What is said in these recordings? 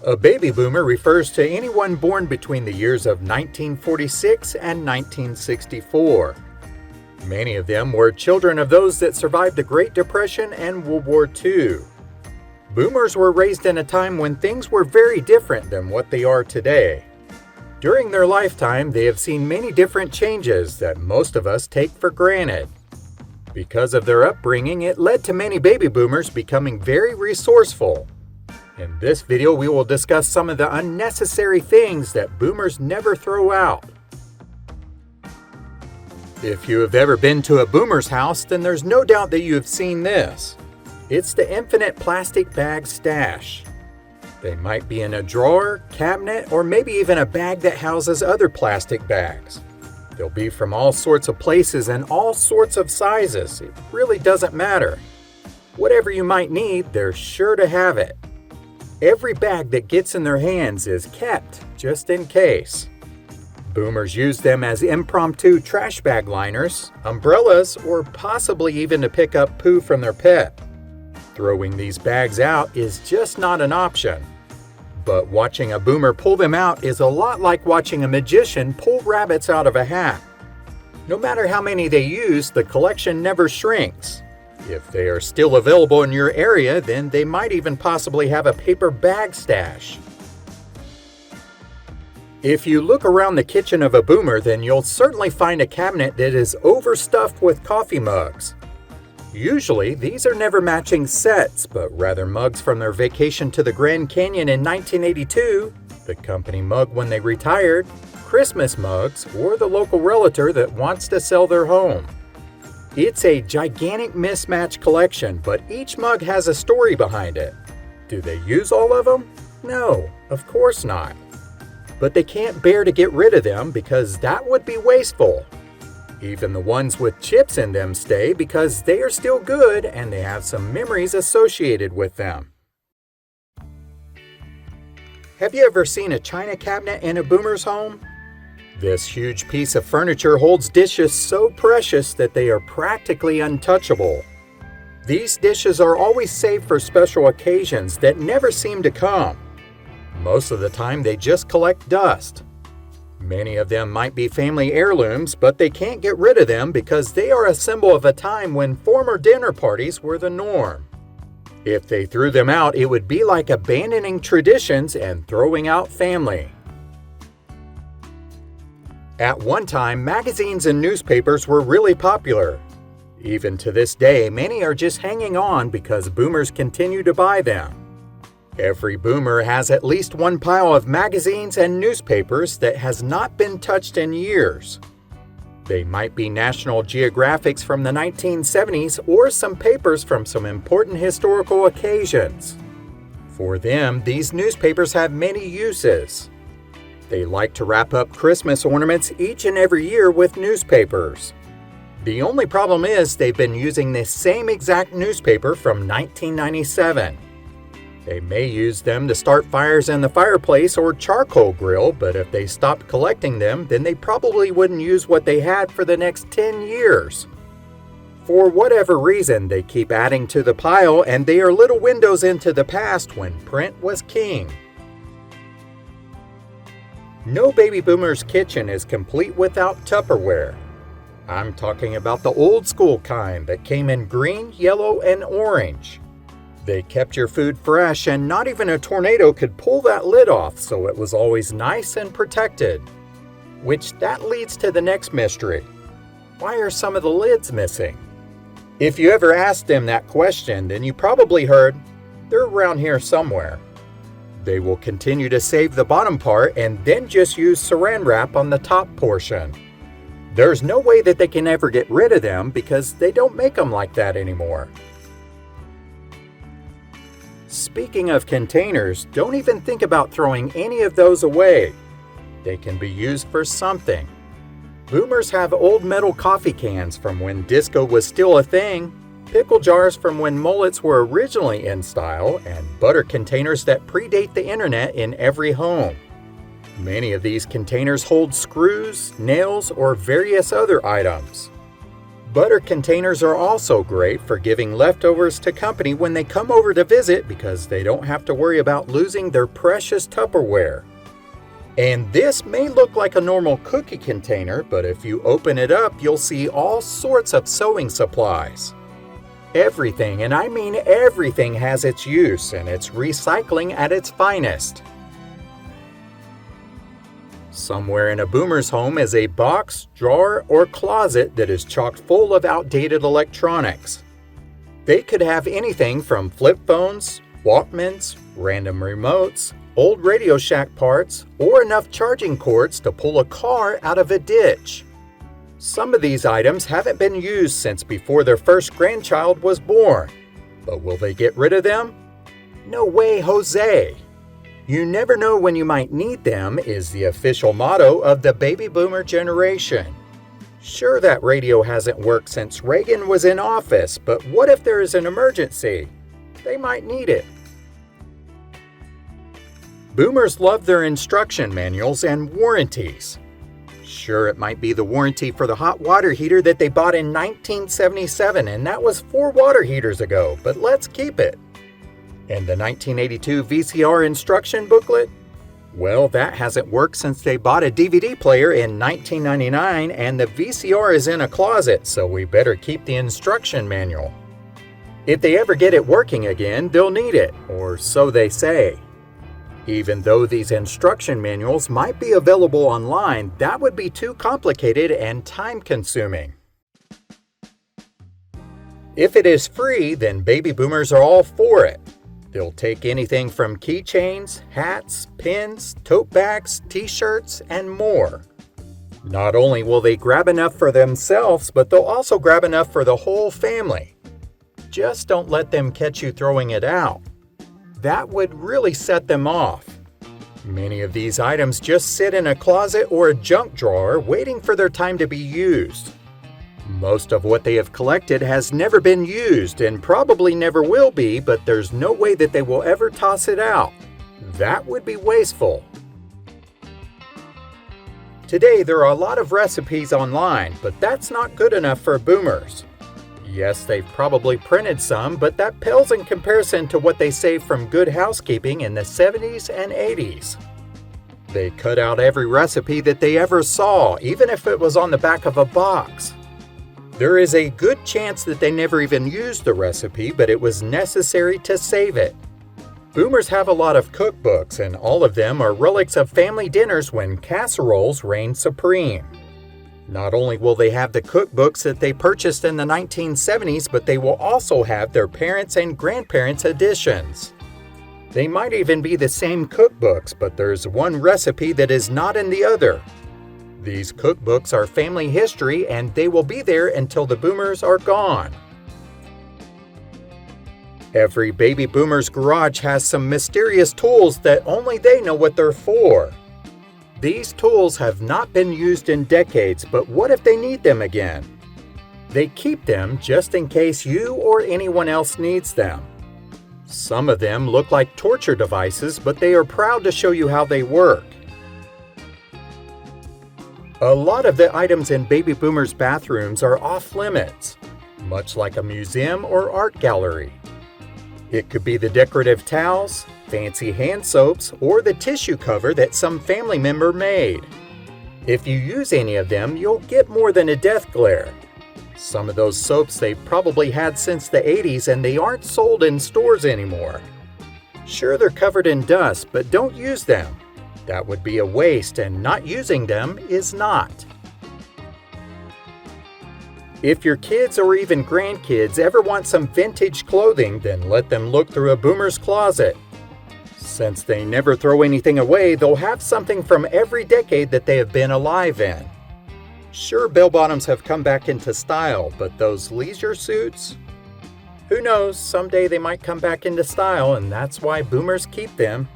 A baby boomer refers to anyone born between the years of 1946 and 1964. Many of them were children of those that survived the Great Depression and World War II. Boomers were raised in a time when things were very different than what they are today. During their lifetime, they have seen many different changes that most of us take for granted. Because of their upbringing, it led to many baby boomers becoming very resourceful. In this video, we will discuss some of the unnecessary things that boomers never throw out. If you have ever been to a boomer's house, then there's no doubt that you have seen this. It's the infinite plastic bag stash. They might be in a drawer, cabinet, or maybe even a bag that houses other plastic bags. They'll be from all sorts of places and all sorts of sizes. It really doesn't matter. Whatever you might need, they're sure to have it. Every bag that gets in their hands is kept just in case. Boomers use them as impromptu trash bag liners, umbrellas, or possibly even to pick up poo from their pet. Throwing these bags out is just not an option. But watching a boomer pull them out is a lot like watching a magician pull rabbits out of a hat. No matter how many they use, the collection never shrinks. If they are still available in your area, then they might even possibly have a paper bag stash. If you look around the kitchen of a boomer, then you'll certainly find a cabinet that is overstuffed with coffee mugs. Usually, these are never matching sets, but rather mugs from their vacation to the Grand Canyon in 1982, the company mug when they retired, Christmas mugs, or the local realtor that wants to sell their home. It's a gigantic mismatch collection, but each mug has a story behind it. Do they use all of them? No, of course not. But they can't bear to get rid of them because that would be wasteful. Even the ones with chips in them stay because they are still good and they have some memories associated with them. Have you ever seen a china cabinet in a boomer's home? This huge piece of furniture holds dishes so precious that they are practically untouchable. These dishes are always saved for special occasions that never seem to come. Most of the time they just collect dust. Many of them might be family heirlooms, but they can't get rid of them because they are a symbol of a time when former dinner parties were the norm. If they threw them out, it would be like abandoning traditions and throwing out family. At one time, magazines and newspapers were really popular. Even to this day, many are just hanging on because boomers continue to buy them. Every boomer has at least one pile of magazines and newspapers that has not been touched in years. They might be National Geographics from the 1970s or some papers from some important historical occasions. For them, these newspapers have many uses. They like to wrap up Christmas ornaments each and every year with newspapers. The only problem is they've been using this same exact newspaper from 1997. They may use them to start fires in the fireplace or charcoal grill, but if they stopped collecting them, then they probably wouldn't use what they had for the next 10 years. For whatever reason, they keep adding to the pile, and they are little windows into the past when print was king. No baby boomer's kitchen is complete without Tupperware. I'm talking about the old school kind that came in green, yellow, and orange. They kept your food fresh and not even a tornado could pull that lid off, so it was always nice and protected. Which that leads to the next mystery. Why are some of the lids missing? If you ever asked them that question, then you probably heard, they're around here somewhere. They will continue to save the bottom part and then just use saran wrap on the top portion. There's no way that they can ever get rid of them because they don't make them like that anymore. Speaking of containers, don't even think about throwing any of those away. They can be used for something. Boomers have old metal coffee cans from when disco was still a thing, pickle jars from when mullets were originally in style, and butter containers that predate the internet in every home. Many of these containers hold screws, nails, or various other items. Butter containers are also great for giving leftovers to company when they come over to visit because they don't have to worry about losing their precious Tupperware. And this may look like a normal cookie container, but if you open it up, you'll see all sorts of sewing supplies. Everything, and I mean everything, has its use, and it's recycling at its finest. Somewhere in a boomer's home is a box, drawer, or closet that is chock full of outdated electronics. They could have anything from flip phones, Walkmans, random remotes, old Radio Shack parts, or enough charging cords to pull a car out of a ditch. Some of these items haven't been used since before their first grandchild was born. But will they get rid of them? No way, Jose! You never know when you might need them is the official motto of the baby boomer generation. Sure, that radio hasn't worked since Reagan was in office, but what if there is an emergency? They might need it. Boomers love their instruction manuals and warranties. Sure, it might be the warranty for the hot water heater that they bought in 1977, and that was 4 water heaters ago, but let's keep it. And the 1982 VCR instruction booklet? Well, that hasn't worked since they bought a DVD player in 1999, and the VCR is in a closet, so we better keep the instruction manual. If they ever get it working again, they'll need it, or so they say. Even though these instruction manuals might be available online, that would be too complicated and time-consuming. If it is free, then baby boomers are all for it. They'll take anything from keychains, hats, pins, tote bags, t-shirts, and more. Not only will they grab enough for themselves, but they'll also grab enough for the whole family. Just don't let them catch you throwing it out. That would really set them off. Many of these items just sit in a closet or a junk drawer waiting for their time to be used. Most of what they have collected has never been used and probably never will be, but there's no way that they will ever toss it out. That would be wasteful. Today, there are a lot of recipes online, but that's not good enough for boomers. Yes, they've probably printed some, but that pales in comparison to what they saved from Good Housekeeping in the 70s and 80s. They cut out every recipe that they ever saw, even if it was on the back of a box. There is a good chance that they never even used the recipe, but it was necessary to save it. Boomers have a lot of cookbooks, and all of them are relics of family dinners when casseroles reigned supreme. Not only will they have the cookbooks that they purchased in the 1970s, but they will also have their parents' and grandparents' editions. They might even be the same cookbooks, but there's one recipe that is not in the other. These cookbooks are family history, and they will be there until the boomers are gone. Every baby boomer's garage has some mysterious tools that only they know what they're for. These tools have not been used in decades, but what if they need them again? They keep them just in case you or anyone else needs them. Some of them look like torture devices, but they are proud to show you how they work. A lot of the items in baby boomers' bathrooms are off limits, much like a museum or art gallery. It could be the decorative towels, fancy hand soaps, or the tissue cover that some family member made. If you use any of them, you'll get more than a death glare. Some of those soaps they've probably had since the 80s and they aren't sold in stores anymore. Sure, they're covered in dust, but don't use them. That would be a waste, and not using them is not. If your kids or even grandkids ever want some vintage clothing, then let them look through a boomer's closet. Since they never throw anything away, they'll have something from every decade that they have been alive in. Sure, bell-bottoms have come back into style, but those leisure suits? Who knows, someday they might come back into style, and that's why boomers keep them.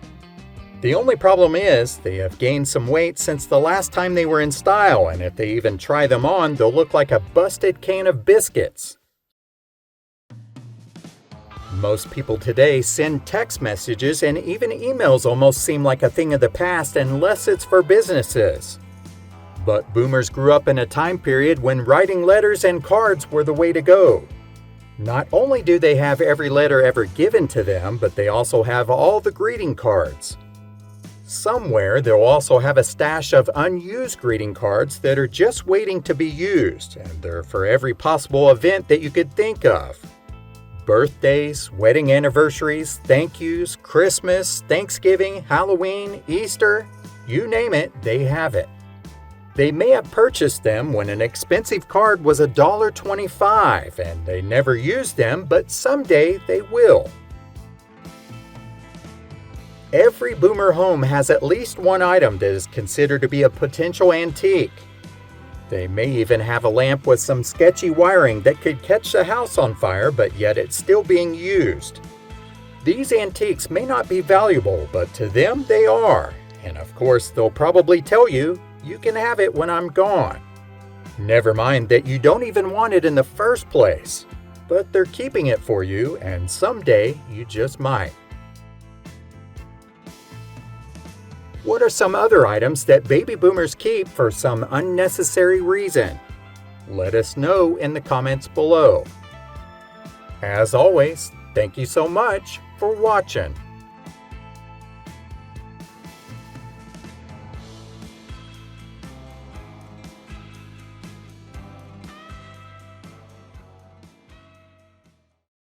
The only problem is, they have gained some weight since the last time they were in style, and if they even try them on, they'll look like a busted can of biscuits. Most people today send text messages, and even emails almost seem like a thing of the past unless it's for businesses. But boomers grew up in a time period when writing letters and cards were the way to go. Not only do they have every letter ever given to them, but they also have all the greeting cards. Somewhere they'll also have a stash of unused greeting cards that are just waiting to be used, and they're for every possible event that you could think of. Birthdays, wedding anniversaries, thank yous, Christmas, Thanksgiving, Halloween, Easter, you name it, they have it. They may have purchased them when an expensive card was $1.25 and they never used them, but someday they will. Every boomer home has at least one item that is considered to be a potential antique. They may even have a lamp with some sketchy wiring that could catch the house on fire, but yet it's still being used. These antiques may not be valuable, but to them they are. And of course, they'll probably tell you, you can have it when I'm gone. Never mind that you don't even want it in the first place. But they're keeping it for you, and someday you just might. What are some other items that baby boomers keep for some unnecessary reason? Let us know in the comments below. As always, thank you so much for watching.